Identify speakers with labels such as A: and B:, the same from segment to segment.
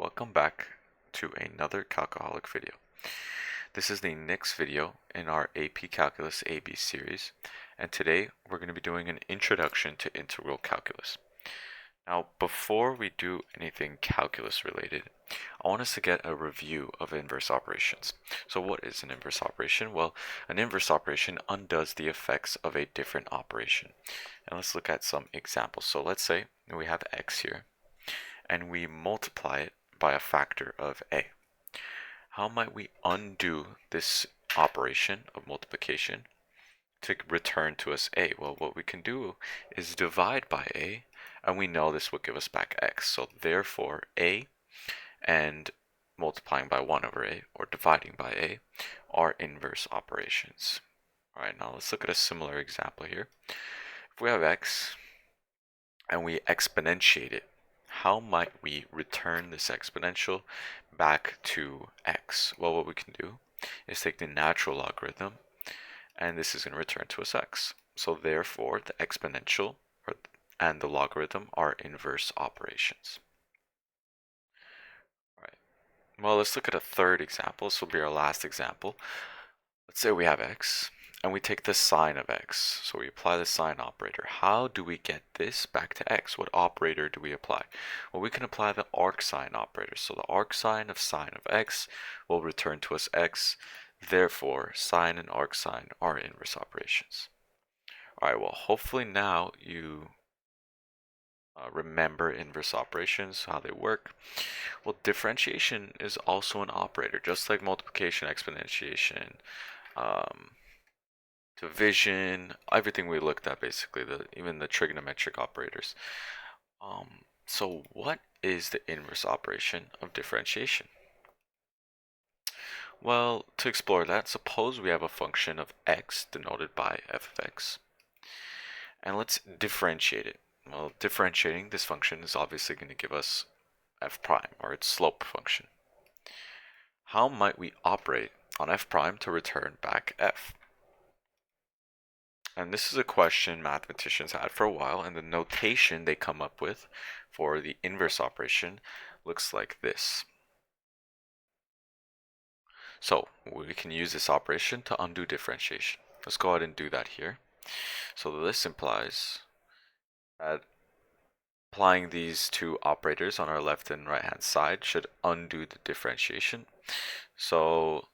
A: welcome back to another Calcaholic video. This is the next video in our AP Calculus AB series, and today we're going to be doing an introduction to integral calculus. Now, before we do anything calculus related, I want us to get a review of inverse operations. So what is an inverse operation? Well, an inverse operation undoes the effects of a different operation. And let's look at some examples. So let's say we have x here, and we multiply it by a factor of a. How might we undo this operation of multiplication to return to us a? Well, what we can do is divide by a, and we know this will give us back x. So therefore, a and multiplying by 1 over a, or dividing by a, are inverse operations. All right, now let's look at a similar example here. If we have x and we exponentiate it, how might we return this exponential back to x? Well, what we can do is take the natural logarithm, and this is going to return to us x. So therefore, the exponential and the logarithm are inverse operations. All right. Well, let's look at a third example. This will be our last example. Let's say we have x, and we take the sine of x. So we apply the sine operator. How do we get this back to x? What operator do we apply? Well, we can apply the arcsine operator. So the arcsine of sine of x will return to us x. Therefore, sine and arcsine are inverse operations. All right, well, hopefully now you remember inverse operations, how they work. Well, differentiation is also an operator, just like multiplication, exponentiation, division, everything we looked at basically, even the trigonometric operators. So what is the inverse operation of differentiation? Well, to explore that, suppose we have a function of x denoted by f of x, and let's differentiate it. Well, differentiating this function is obviously going to give us f prime, or its slope function. How might we operate on f prime to return back f? And this is a question mathematicians had for a while, and the notation they come up with for the inverse operation looks like this. So we can use this operation to undo differentiation. Let's go ahead and do that here. So this implies that applying these two operators on our left and right hand side should undo the differentiation. So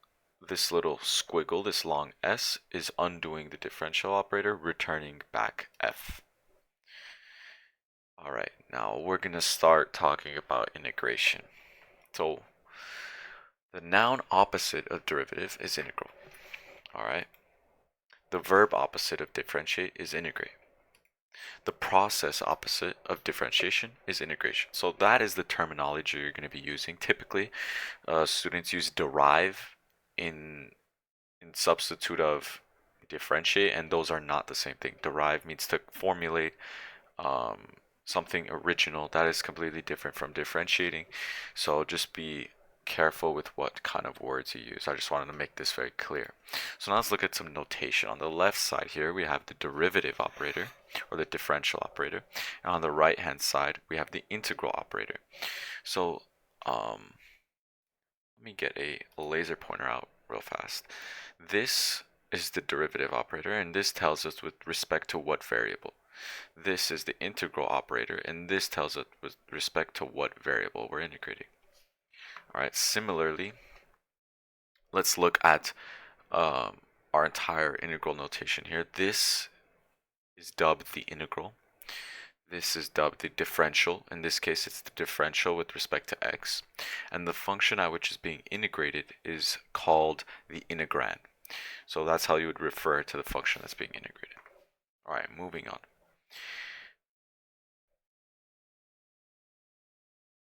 A: this little squiggle, this long s, is undoing the differential operator, returning back f. All right, now we're going to start talking about integration. So the noun opposite of derivative is integral. All right. The verb opposite of differentiate is integrate. The process opposite of differentiation is integration. So that is the terminology you're going to be using. Typically, students use derive in substitute of differentiate, and those are not the same thing. Derive means to formulate something original. That is completely different from differentiating. So just be careful with what kind of words you use. I just wanted to make this very clear. So now let's look at some notation. On the left side here, we have the derivative operator, or the differential operator, and on the right hand side we have the integral operator. So let me get a laser pointer out real fast. This is the derivative operator, and this tells us with respect to what variable. This is the integral operator, and this tells us with respect to what variable we're integrating. All right, similarly, let's look at our entire integral notation here. This is dubbed the integral. This is dubbed the differential. In this case, it's the differential with respect to x. And the function at which is being integrated is called the integrand. So that's how you would refer to the function that's being integrated. All right, moving on.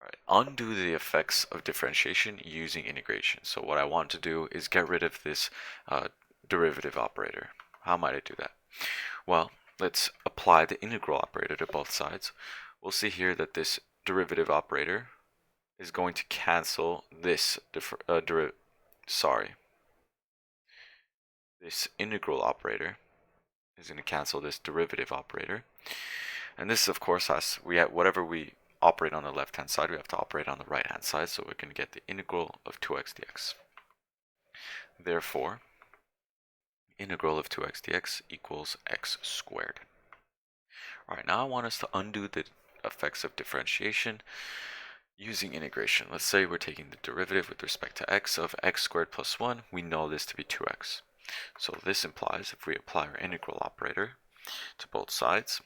A: All right, undo the effects of differentiation using integration. So what I want to do is get rid of this derivative operator. How might I do that? Well, let's apply the integral operator to both sides. We'll see here that this derivative operator is going to cancel this this integral operator is going to cancel this derivative operator. And this, of course, whatever we operate on the left hand side, we have to operate on the right hand side, so we're going to get the integral of 2x dx. Therefore, integral of 2x dx equals x squared. Alright, now I want us to undo the effects of differentiation using integration. Let's say we're taking the derivative with respect to x of x squared plus 1. We know this to be 2x. So this implies, if we apply our integral operator to both sides,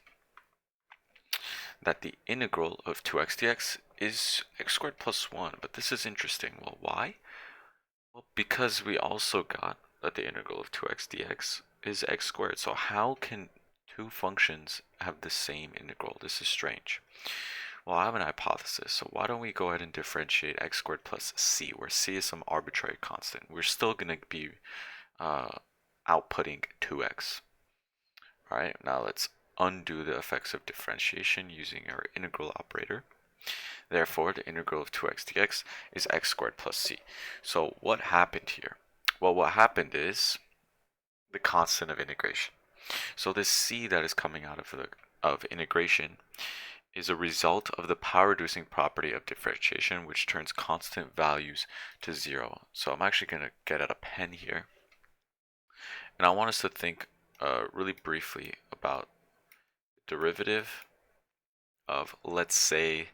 A: that the integral of 2x dx is x squared plus 1. But this is interesting. Well, why? Well, because we also got that the integral of 2x dx is x squared. So how can two functions have the same integral? This is strange. Well, I have an hypothesis, so why don't we go ahead and differentiate x squared plus c, where c is some arbitrary constant. We're still going to be outputting 2x. Alright, now let's undo the effects of differentiation using our integral operator. Therefore, the integral of 2x dx is x squared plus c. So what happened here? Well, what happened is the constant of integration. So this c that is coming out of integration is a result of the power reducing property of differentiation, which turns constant values to 0. So I'm actually going to get out a pen here, and I want us to think really briefly about the derivative of, let's say,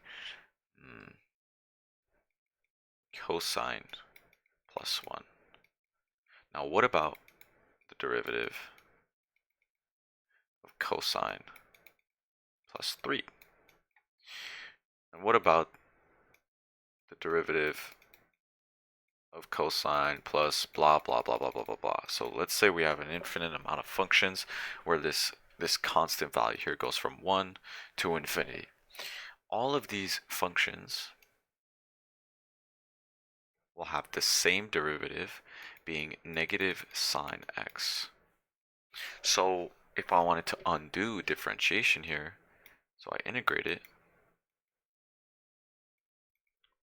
A: cosine plus 1. Now what about the derivative of cosine plus 3? And what about the derivative of cosine plus blah blah blah blah blah blah blah? So let's say we have an infinite amount of functions where this constant value here goes from 1 to infinity. All of these functions will have the same derivative, being negative sine x. So if I wanted to undo differentiation here, so I integrate it,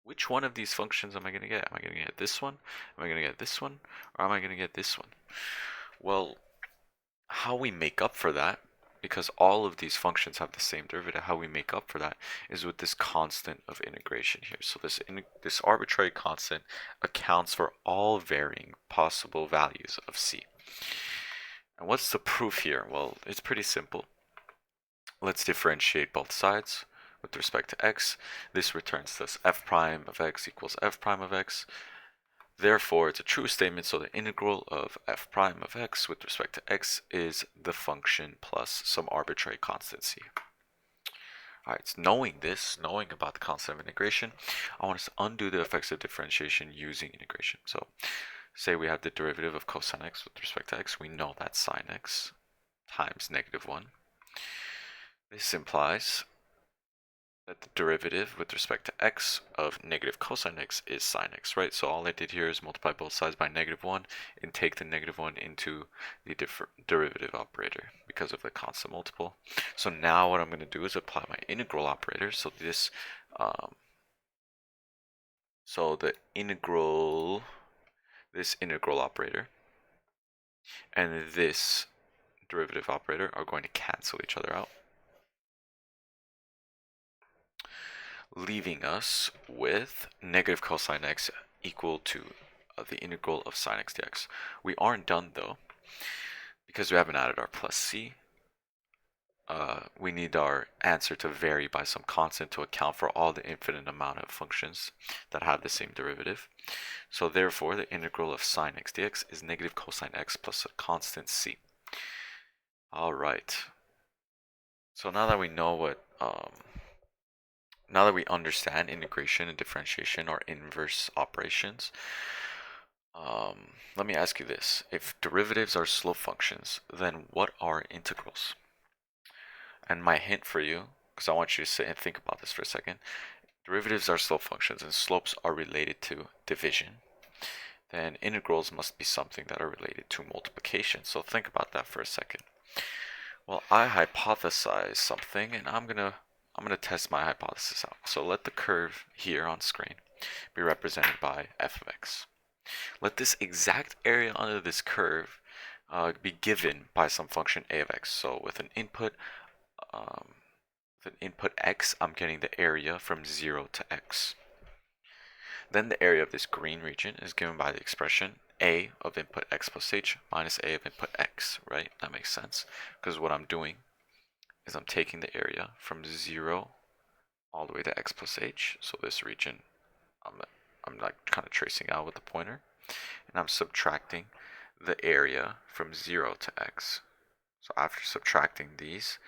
A: which one of these functions am I going to get? Am I going to get this one? Am I going to get this one? Or am I going to get this one? Well, how we make up for that, because all of these functions have the same derivative, how we make up for that is with this constant of integration here. So this arbitrary constant accounts for all varying possible values of c. And what's the proof here? Well, it's pretty simple. Let's differentiate both sides. With respect to x, this returns this f prime of x equals f prime of x. Therefore, it's a true statement, so the integral of f prime of x with respect to x is the function plus some arbitrary constant c. Alright, so knowing about the constant of integration, I want us to undo the effects of differentiation using integration. So, say we have the derivative of cosine x with respect to x, we know that's sine x times negative 1. This implies that the derivative with respect to x of negative cosine x is sine x, right? So all I did here is multiply both sides by negative 1 and take the negative 1 into the derivative operator because of the constant multiple. So now what I'm going to do is apply my integral operator. So this, this integral operator and this derivative operator are going to cancel each other out, leaving us with negative cosine x equal to the integral of sine x dx. We aren't done though, because we haven't added our plus c. We need our answer to vary by some constant to account for all the infinite amount of functions that have the same derivative. So therefore, the integral of sine x dx is negative cosine x plus a constant c. Alright, so now that we know what now that we understand integration and differentiation or inverse operations, let me ask you this. If derivatives are slope functions, then what are integrals? And my hint for you, because I want you to sit and think about this for a second, derivatives are slope functions and slopes are related to division. Then integrals must be something that are related to multiplication. So think about that for a second. Well, I hypothesize something, and I'm gonna test my hypothesis out. So let the curve here on screen be represented by f of x. Let this exact area under this curve be given by some function a of x. So with an input With an input x, I'm getting the area from 0 to x. Then the area of this green region is given by the expression a of input x plus h minus a of input x, right? That makes sense, because what I'm doing is I'm taking the area from 0 all the way to x plus h. So this region, I'm like kind of tracing out with the pointer, and I'm subtracting the area from 0 to x. So after subtracting these,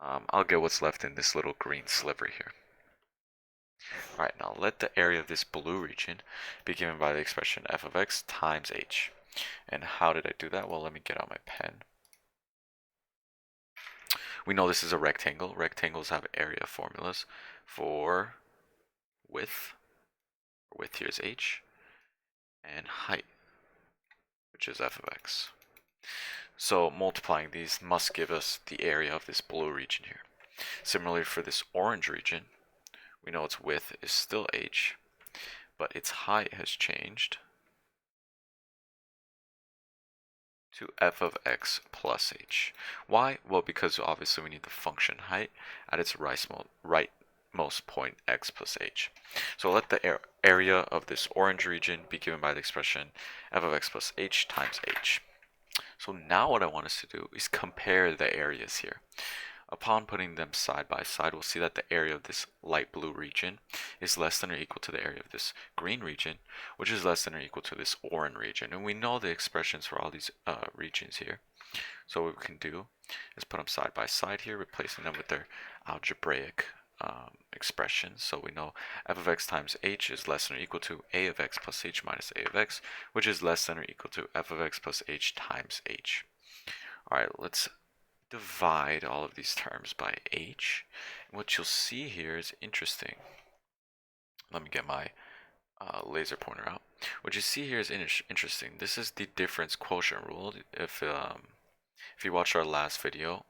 A: I'll get what's left in this little green sliver here. Alright, now let the area of this blue region be given by the expression f of x times h. And how did I do that? Well, let me get out my pen. We know this is a rectangle. Rectangles have area formulas for width. Width here is h, and height, which is f of x. So multiplying these must give us the area of this blue region here. Similarly, for this orange region, we know its width is still h, but its height has changed to f of x plus h. Why? Well, because obviously we need the function height at its rightmost point x plus h. So let the area of this orange region be given by the expression f of x plus h times h. So now what I want us to do is compare the areas here. Upon putting them side by side, we'll see that the area of this light blue region is less than or equal to the area of this green region, which is less than or equal to this orange region. And we know the expressions for all these regions here. So what we can do is put them side by side here, replacing them with their algebraic expressions. So we know f of x times h is less than or equal to a of x plus h minus a of x, which is less than or equal to f of x plus h times h. Alright, let's divide all of these terms by h. And what you'll see here is interesting. Let me get my laser pointer out. What you see here is interesting. This is the difference quotient rule. If you watched our last video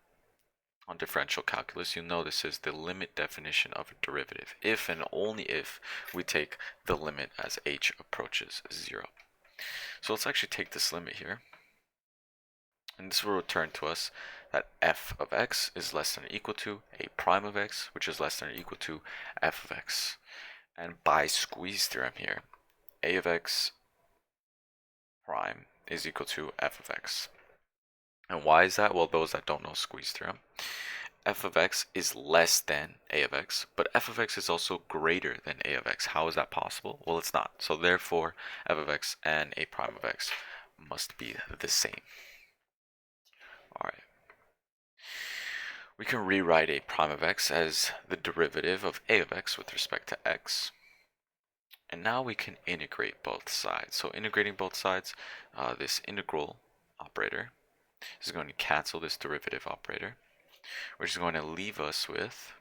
A: on differential calculus, you know this is the limit definition of a derivative. If and only if we take the limit as h approaches 0. So let's actually take this limit here. And this will return to us that f of x is less than or equal to a prime of x, which is less than or equal to f of x. And by squeeze theorem here, a of x prime is equal to f of x. And why is that? Well, those that don't know squeeze theorem, f of x is less than a of x, but f of x is also greater than a of x. How is that possible? Well, it's not. So therefore, f of x and a prime of x must be the same. Alright. We can rewrite a prime of x as the derivative of a of x with respect to x. And now we can integrate both sides. So integrating both sides, this integral operator is going to cancel this derivative operator, which is going to leave us with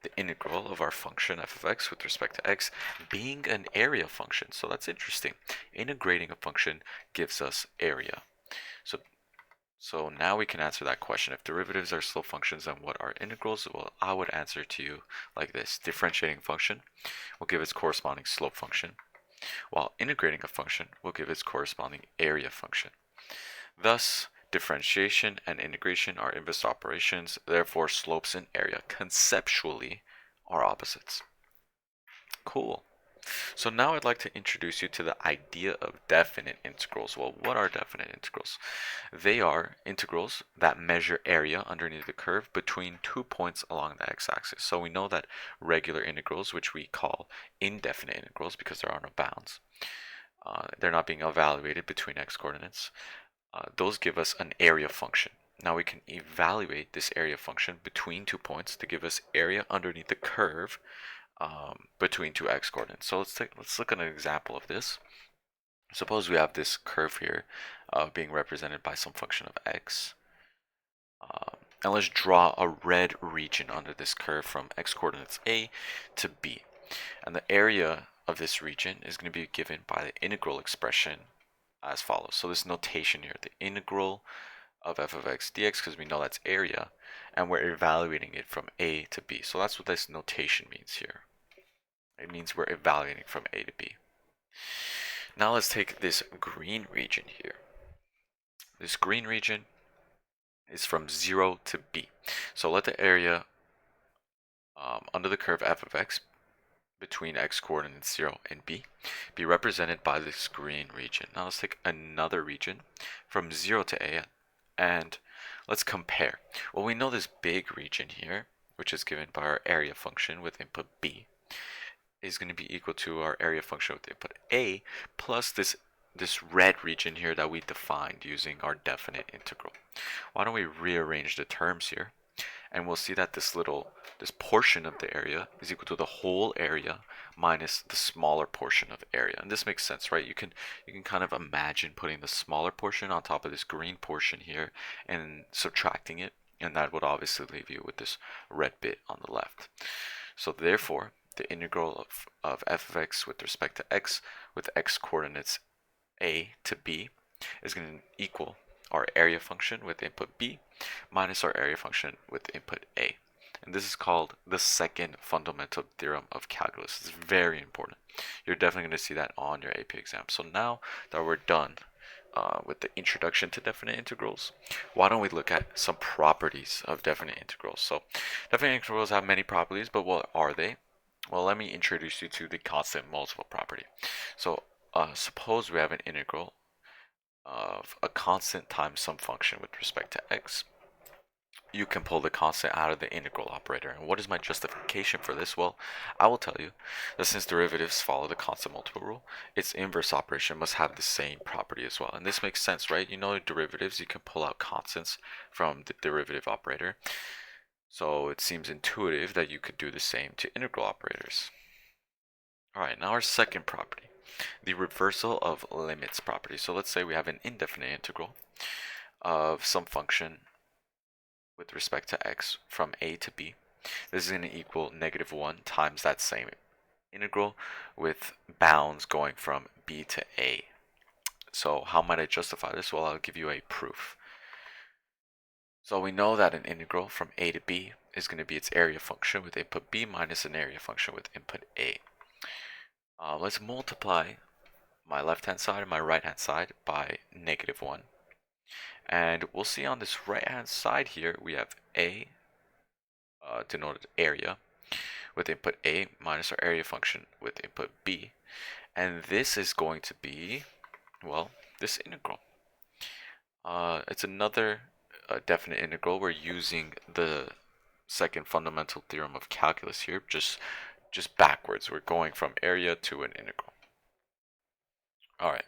A: the integral of our function f of x with respect to x being an area function. So that's interesting. Integrating a function gives us area. So now we can answer that question. If derivatives are slope functions, then what are integrals? Well, I would answer to you like this. Differentiating a function will give its corresponding slope function, while integrating a function will give its corresponding area function. Thus, differentiation and integration are inverse operations. Therefore, slopes and area conceptually are opposites. Cool. So now I'd like to introduce you to the idea of definite integrals. Well, what are definite integrals? They are integrals that measure area underneath the curve between 2 points along the x-axis. So we know that regular integrals, which we call indefinite integrals because there are no bounds, they're not being evaluated between x-coordinates. Those give us an area function. Now we can evaluate this area function between 2 points to give us area underneath the curve between two x-coordinates. So let's look at an example of this. Suppose we have this curve here being represented by some function of x. And let's draw a red region under this curve from x-coordinates a to b. And the area of this region is going to be given by the integral expression as follows. So this notation here, the integral of f of x dx, because we know that's area, and we're evaluating it from a to b. So that's what this notation means here. It means we're evaluating from a to b. Now let's take this green region here. This green region is from 0 to b. So let the area under the curve f of x between x coordinates 0 and b be represented by this green region. Now let's take another region from 0 to a and let's compare. Well, we know this big region here, which is given by our area function with input b, is going to be equal to our area function with input a plus this red region here that we defined using our definite integral. Why don't we rearrange the terms here? And we'll see that this portion of the area is equal to the whole area minus the smaller portion of area. And this makes sense, right? You can kind of imagine putting the smaller portion on top of this green portion here and subtracting it, and that would obviously leave you with this red bit on the left. So therefore, the integral of f of x with respect to x with x coordinates a to b is going to equal our area function with input b minus our area function with input a. And this is called the second fundamental theorem of calculus. It's very important. You're definitely going to see that on your AP exam. So now that we're done with the introduction to definite integrals, why don't we look at some properties of definite integrals? So definite integrals have many properties, but what are they? Well, let me introduce you to the constant multiple property. So suppose we have an integral of a constant times some function with respect to x. You can pull the constant out of the integral operator. And what is my justification for this? Well, I will tell you that since derivatives follow the constant multiple rule, its inverse operation must have the same property as well. And this makes sense, right? You know, derivatives, you can pull out constants from the derivative operator. So it seems intuitive that you could do the same to integral operators. Alright, now our second property, the reversal of limits property. So let's say we have an indefinite integral of some function with respect to x from a to b. This is going to equal -1 times that same integral with bounds going from b to a. So how might I justify this? Well, I'll give you a proof. So we know that an integral from a to b is going to be its area function with input b minus an area function with input a. Let's multiply my left hand side and my right hand side by -1. And we'll see on this right hand side here we have a denoted area with input a minus our area function with input b. And this is going to be, well, this integral. It's another definite integral. We're using the second fundamental theorem of calculus here, just backwards. We're going from area to an integral. Alright,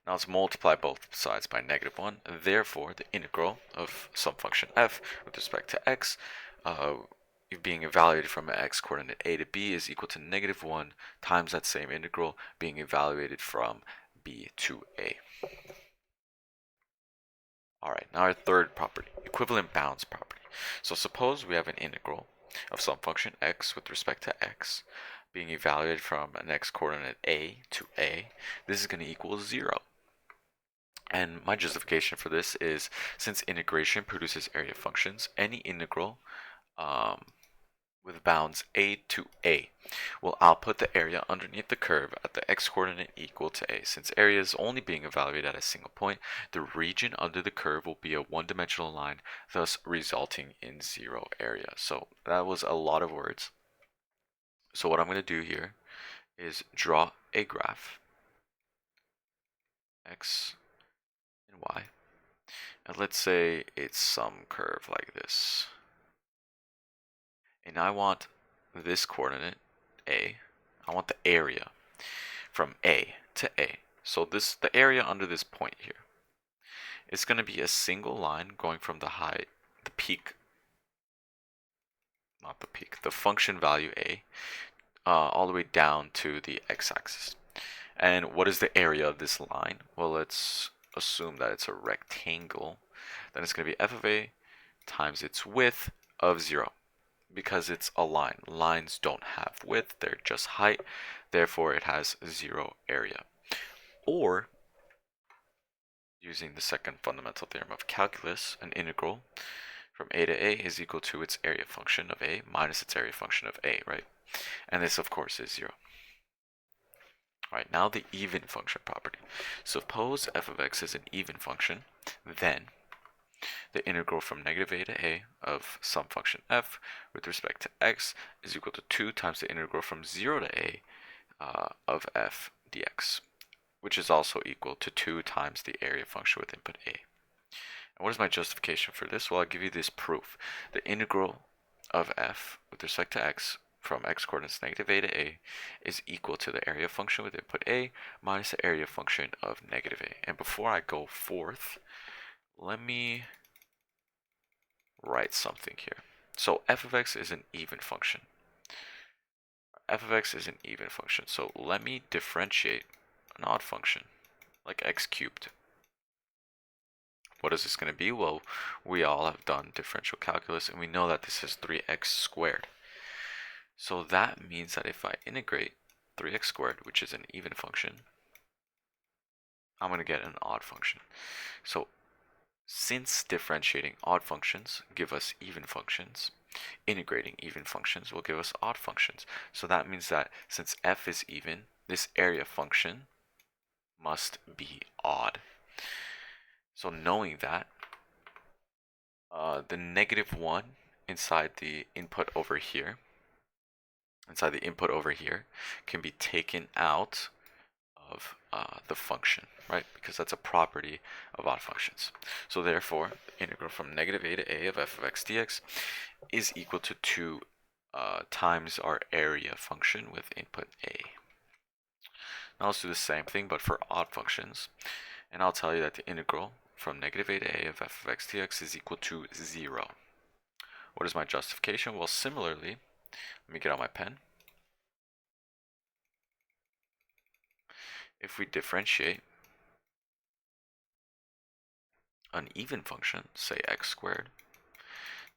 A: now let's multiply both sides by -1. Therefore, the integral of some function f with respect to x being evaluated from an x coordinate a to b is equal to -1 times that same integral being evaluated from b to a. Alright, now our third property, equivalent bounds property. So suppose we have an integral of some function x with respect to x being evaluated from an x coordinate a to a. This is going to equal 0. And my justification for this is, since integration produces area functions, any integral with bounds a to a will output the area underneath the curve at the x coordinate equal to a. Since area is only being evaluated at a single point, the region under the curve will be a one-dimensional line, thus resulting in 0 area. So that was a lot of words. So what I'm going to do here is draw a graph, x and y, and let's say it's some curve like this. And I want this coordinate, a. I want the area from a to a. So the area under this point here is going to be a single line going from the function value a, all the way down to the x-axis. And what is the area of this line? Well, let's assume that it's a rectangle. Then it's going to be f of a times its width of 0. Because it's a line. Lines don't have width, they're just height. Therefore, it has 0 area. Or, using the second fundamental theorem of calculus, an integral from a to a is equal to its area function of a minus its area function of a, right? And this, of course, is 0. Alright, now the even function property. Suppose f of x is an even function, then the integral from negative a to a of some function f with respect to x is equal to 2 times the integral from 0 to a of f dx, which is also equal to 2 times the area function with input a. And what is my justification for this? Well, I'll give you this proof. The integral of f with respect to x from x coordinates negative a to a is equal to the area function with input a minus the area function of negative a. And before I go forth, let me write something here. So f of x is an even function. F of x is an even function. So let me differentiate an odd function, like x cubed. What is this going to be? Well, we all have done differential calculus, and we know that this is 3x squared. So that means that if I integrate 3x squared, which is an even function, I'm going to get an odd function. So since differentiating odd functions give us even functions, integrating even functions will give us odd functions. So that means that since f is even, this area function must be odd. So knowing that, the -1 inside the input over here, can be taken out of the function, right? Because that's a property of odd functions. So therefore, the integral from negative a to a of f of x dx is equal to 2 times our area function with input a. Now let's do the same thing, but for odd functions. And I'll tell you that the integral from negative a to a of f of x dx is equal to 0. What is my justification? Well, similarly, let me get out my pen. If we differentiate an even function, say x squared,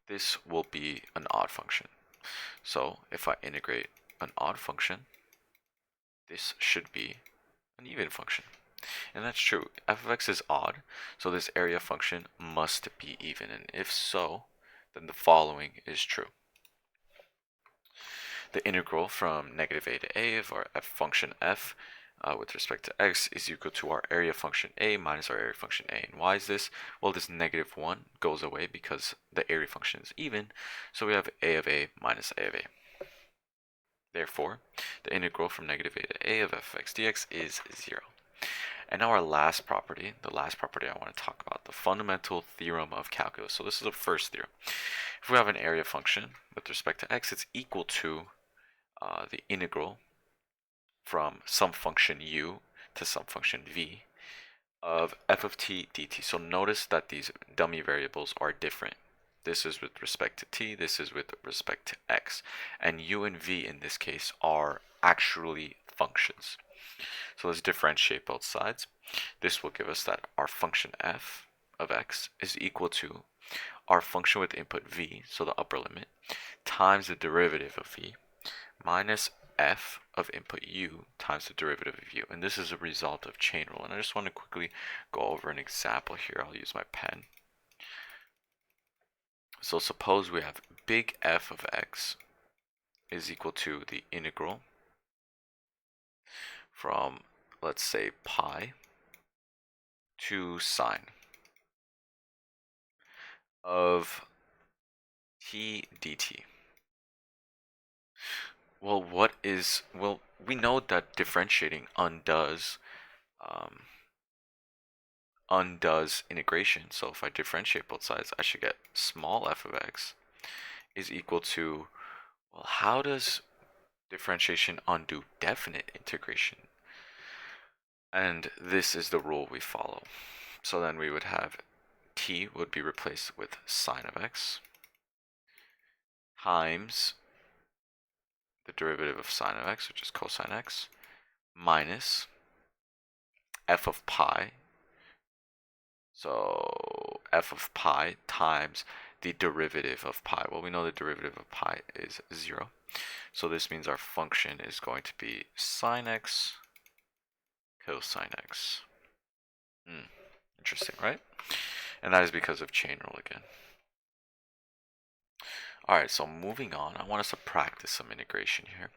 A: this will be an odd function. So if I integrate an odd function, this should be an even function. And that's true. F of x is odd, so this area function must be even. And if so, then the following is true. The integral from negative a to a of our f function f with respect to x is equal to our area function a minus our area function a. And why is this? Well, this -1 goes away because the area function is even, so we have a of a minus a of a. Therefore, the integral from negative a to a of f of x dx is 0. And now our last property, the last property I want to talk about, the fundamental theorem of calculus. So this is the first theorem. If we have an area function with respect to x, it's equal to the integral from some function u to some function v of f of t dt. So notice that these dummy variables are different. This is with respect to t, this is with respect to x. And u and v in this case are actually functions. So let's differentiate both sides. This will give us that our function f of x is equal to our function with input v, so the upper limit, times the derivative of v, minus f of input u times the derivative of u. And this is a result of chain rule. And I just want to quickly go over an example here. I'll use my pen. So suppose we have big F of x is equal to the integral from, let's say, pi to sine of t dt. Well, we know that differentiating undoes integration. So if I differentiate both sides, I should get small f of x is equal to, well, how does differentiation undo definite integration? And this is the rule we follow. So then we would have t would be replaced with sine of x times the derivative of sine of x, which is cosine x, minus f of pi. So f of pi times the derivative of pi. Well, we know the derivative of pi is 0. So this means our function is going to be sine x cosine x. Interesting, right? And that is because of chain rule again. Alright, so moving on, I want us to practice some integration here.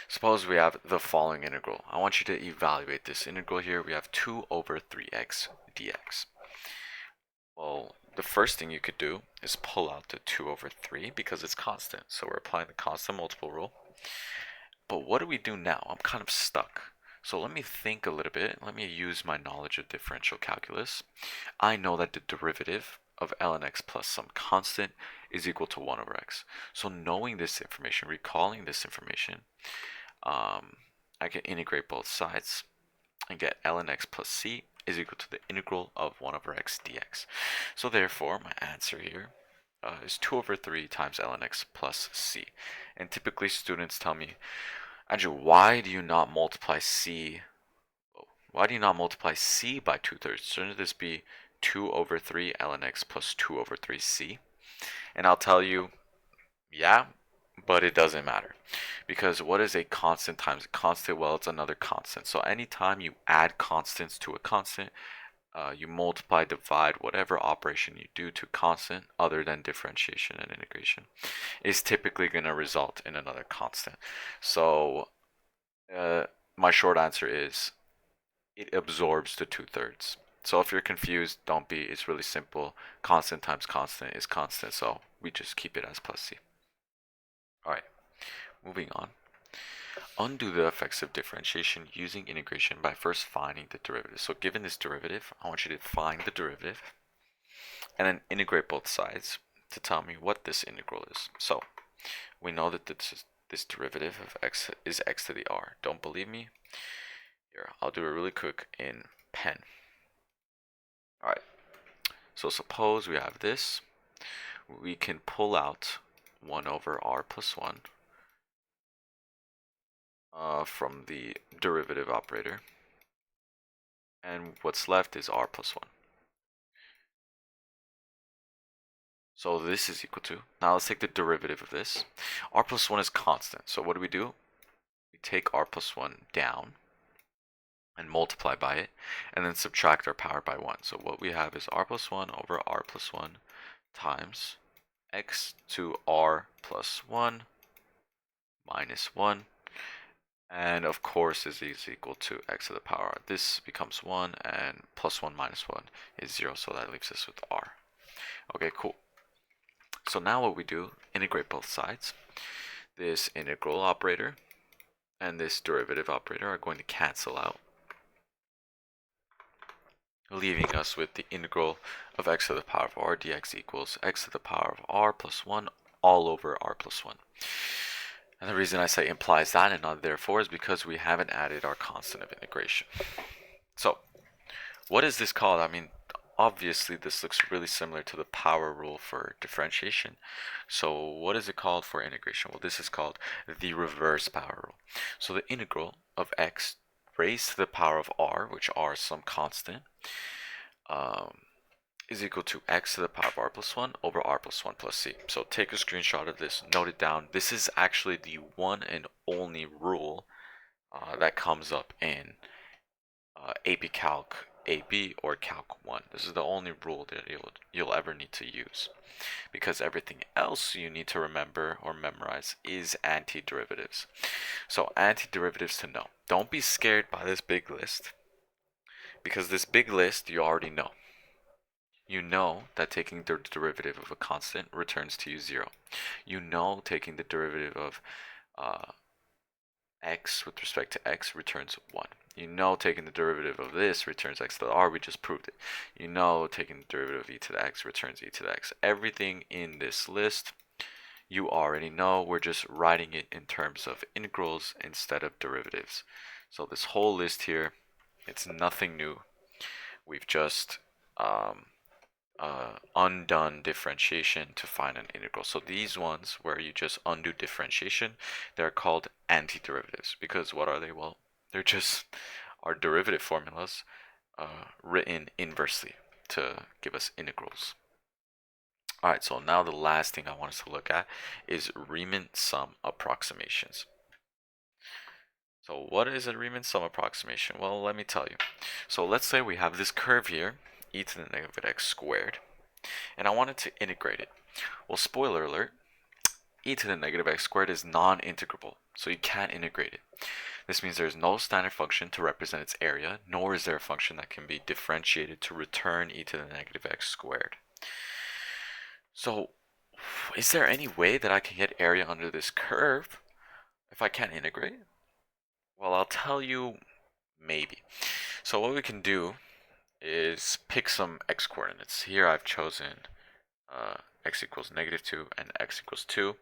A: Suppose we have the following integral. I want you to evaluate this integral here. We have 2 over 3x dx. Well, the first thing you could do is pull out the 2 over 3 because it's constant. So we're applying the constant multiple rule. But what do we do now? I'm kind of stuck. So let me think a little bit. Let me use my knowledge of differential calculus. I know that the derivative of ln x plus some constant is equal to 1 over x. So knowing this information, recalling this information, I can integrate both sides and get ln x plus c is equal to the integral of 1 over x dx. So therefore, my answer here is 2 over 3 times ln x plus c. And typically students tell me, Andrew, why do you not multiply c? Why do you not multiply c by 2/3? Shouldn't this be 2 over 3 ln x plus 2 over 3 c? And I'll tell you, yeah, but it doesn't matter. Because what is a constant times a constant? Well, it's another constant. So anytime you add constants to a constant, you multiply, divide, whatever operation you do to constant other than differentiation and integration is typically going to result in another constant. So my short answer is it absorbs the 2/3. So if you're confused, don't be. It's really simple. Constant times constant is constant, so we just keep it as plus c. All right, moving on. Undo the effects of differentiation using integration by first finding the derivative. So given this derivative, I want you to find the derivative and then integrate both sides to tell me what this integral is. So we know that this derivative of x is x to the r. Don't believe me? Here, I'll do it really quick in pen. All right, so suppose we have this. We can pull out 1 over r plus 1 from the derivative operator. And what's left is r plus 1. So this is equal to, now let's take the derivative of this. R plus 1 is constant. So what do? We take r plus 1 down and multiply by it, and then subtract our power by 1. So what we have is r plus 1 over r plus 1 times x to r plus 1 minus 1. And of course, this is equal to x to the power. This becomes 1, and plus 1 minus 1 is 0, so that leaves us with r. Okay, cool. So now what we do, integrate both sides. This integral operator and this derivative operator are going to cancel out, leaving us with the integral of x to the power of r dx equals x to the power of r plus 1 all over r plus 1. And the reason I say implies that and not therefore is because we haven't added our constant of integration. So what is this called? I mean, obviously this looks really similar to the power rule for differentiation. So what is it called for integration? Well, this is called the reverse power rule. So the integral of x raised to the power of r, which r is some constant, is equal to x to the power of r plus 1 over r plus 1 plus c. So take a screenshot of this, note it down. This is actually the one and only rule that comes up in AP Calc AB or Calc 1. This is the only rule that you'll ever need to use, because everything else you need to remember or memorize is antiderivatives. So antiderivatives to know. Don't be scared by this big list, because this big list you already know. You know that taking the derivative of a constant returns to you 0. You know taking the derivative of x with respect to x returns 1. You know taking the derivative of this returns x to the r. We just proved it. You know taking the derivative of e to the x returns e to the x. Everything in this list you already know. We're just writing it in terms of integrals instead of derivatives. So this whole list here, it's nothing new. We've just undone differentiation to find an integral. So these ones where you just undo differentiation, they're called antiderivatives, because what are they? Well, they're just our derivative formulas written inversely to give us integrals. Alright, so now the last thing I want us to look at is Riemann sum approximations. So what is a Riemann sum approximation? Well, let me tell you. So let's say we have this curve here, e to the negative x squared, and I wanted to integrate it. Well, spoiler alert, e to the negative x squared is non-integrable, so you can't integrate it. This means there's no standard function to represent its area, nor is there a function that can be differentiated to return e to the negative x squared. So, is there any way that I can get area under this curve if I can't integrate? Well, I'll tell you maybe. So what we can do is pick some x coordinates. Here I've chosen x equals -2 and x equals 2,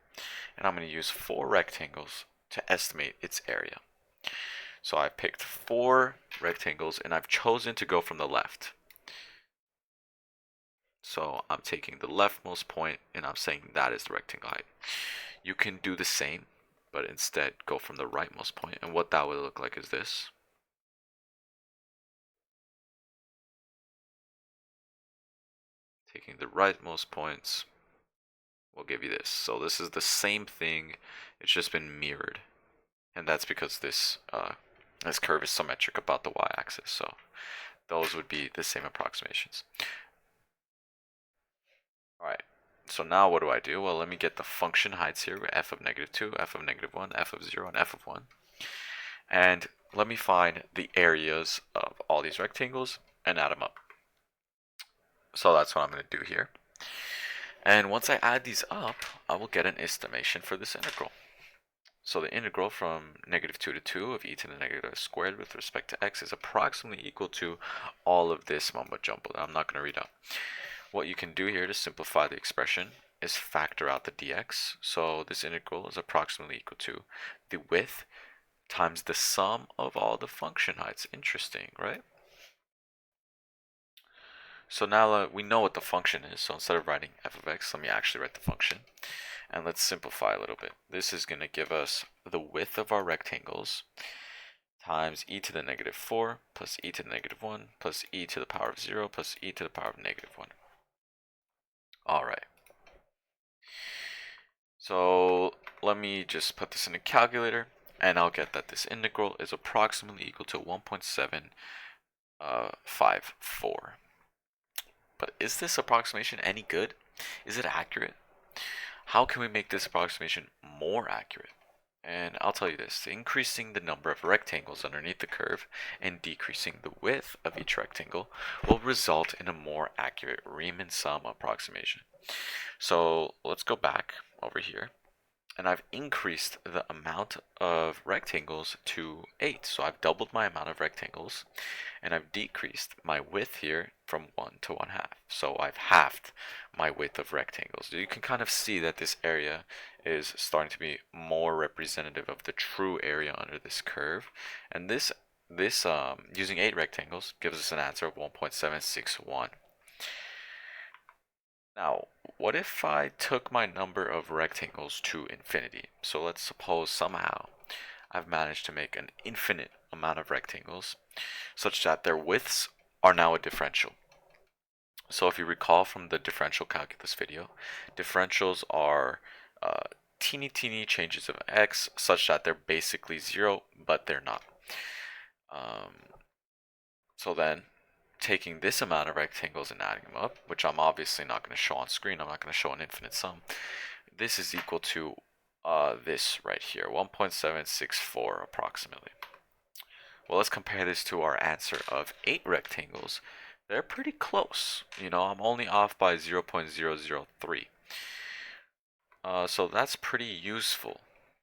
A: and I'm going to use 4 rectangles to estimate its area. So I picked 4 rectangles and I've chosen to go from the left. So I'm taking the leftmost point and I'm saying that is the rectangle height. You can do the same, but instead go from the rightmost point, and what that would look like is this. Taking the rightmost points will give you this. So this is the same thing, it's just been mirrored. And that's because this curve is symmetric about the y-axis. So those would be the same approximations. Alright, so now what do I do? Well, let me get the function heights here, f of -2, f of -1, f of 0, and f of 1. And let me find the areas of all these rectangles and add them up. So that's what I'm going to do here. And once I add these up, I will get an estimation for this integral. So the integral from -2 to 2 of e to the negative squared with respect to x is approximately equal to all of this mumbo jumbo that I'm not going to read out. What you can do here to simplify the expression is factor out the dx. So this integral is approximately equal to the width times the sum of all the function heights. Interesting, right? So now we know what the function is. So instead of writing f of x, let me actually write the function. And let's simplify a little bit. This is going to give us the width of our rectangles times e to the -4 plus e to the -1 plus e to the power of 0 plus e to the power of -1. Alright. So let me just put this in a calculator, and I'll get that this integral is approximately equal to 1.754. But is this approximation any good? Is it accurate? How can we make this approximation more accurate? And I'll tell you this, increasing the number of rectangles underneath the curve and decreasing the width of each rectangle will result in a more accurate Riemann sum approximation. So let's go back over here, and I've increased the amount of rectangles to 8. So I've doubled my amount of rectangles, and I've decreased my width here from 1 to 1/2. So I've halved my width of rectangles. You can kind of see that this area is starting to be more representative of the true area under this curve. And this using 8 rectangles gives us an answer of 1.761. Now, what if I took my number of rectangles to infinity? So let's suppose somehow I've managed to make an infinite amount of rectangles such that their widths are now a differential. So if you recall from the differential calculus video, differentials are teeny changes of x such that they're basically 0, but they're not. So then taking this amount of rectangles and adding them up, which I'm obviously not going to show on screen, I'm not going to show an infinite sum, this is equal to this right here, 1.764 approximately. Well, let's compare this to our answer of 8 rectangles. They're pretty close. You know, I'm only off by 0.003. So that's pretty useful,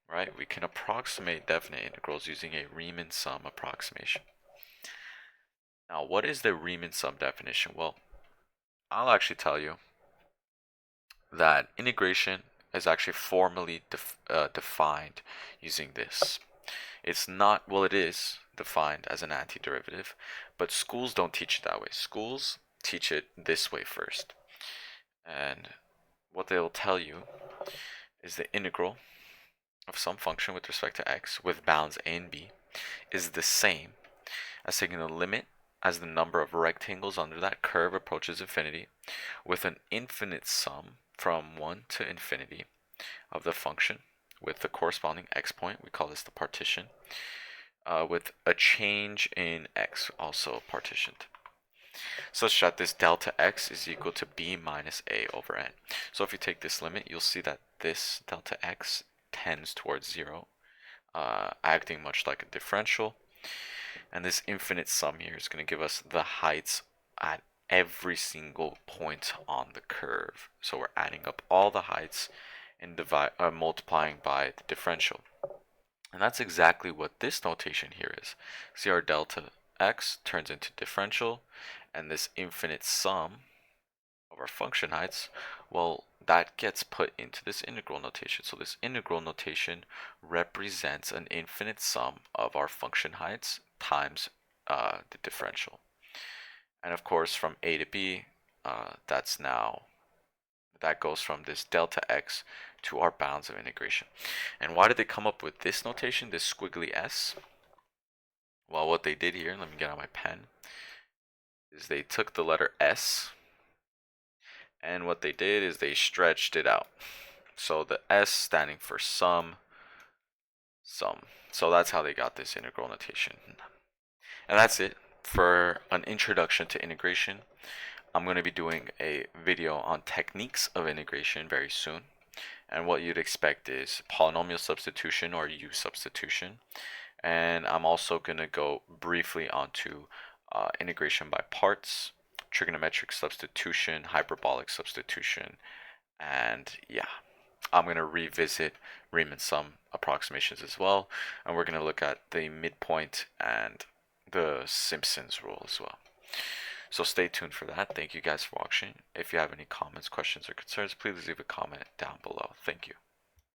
A: right? We can approximate definite integrals using a Riemann sum approximation. Now, what is the Riemann sum definition? Well, I'll actually tell you that integration is actually formally defined using this. It's not, well, it is defined as an antiderivative, but schools don't teach it that way. Schools teach it this way first. And what they'll tell you is the integral of some function with respect to x with bounds a and b is the same as taking the limit as the number of rectangles under that curve approaches infinity with an infinite sum from 1 to infinity of the function with the corresponding x point, we call this the partition, with a change in x also partitioned, such that this delta x is equal to b minus a over n. So if you take this limit, you'll see that this delta x tends towards 0, acting much like a differential. And this infinite sum here is going to give us the heights at every single point on the curve. So we're adding up all the heights and multiplying by the differential. And that's exactly what this notation here is. See, our delta x turns into differential, and this infinite sum of our function heights, well, that gets put into this integral notation. So this integral notation represents an infinite sum of our function heights times the differential. And of course, from a to b, that goes from this delta x to our bounds of integration. And why did they come up with this notation, this squiggly s? Well, what they did here, let me get out my pen, is they took the letter s, and what they did is they stretched it out. So the s standing for sum. So that's how they got this integral notation. And that's it for an introduction to integration. I'm going to be doing a video on techniques of integration very soon. And what you'd expect is polynomial substitution or U substitution. And I'm also going to go briefly onto integration by parts, trigonometric substitution, hyperbolic substitution, and yeah, I'm going to revisit Riemann sum approximations as well, and we're going to look at the midpoint and the Simpson's rule as well. So stay tuned for that. Thank you guys for watching. If you have any comments, questions, or concerns, please leave a comment down below. Thank you.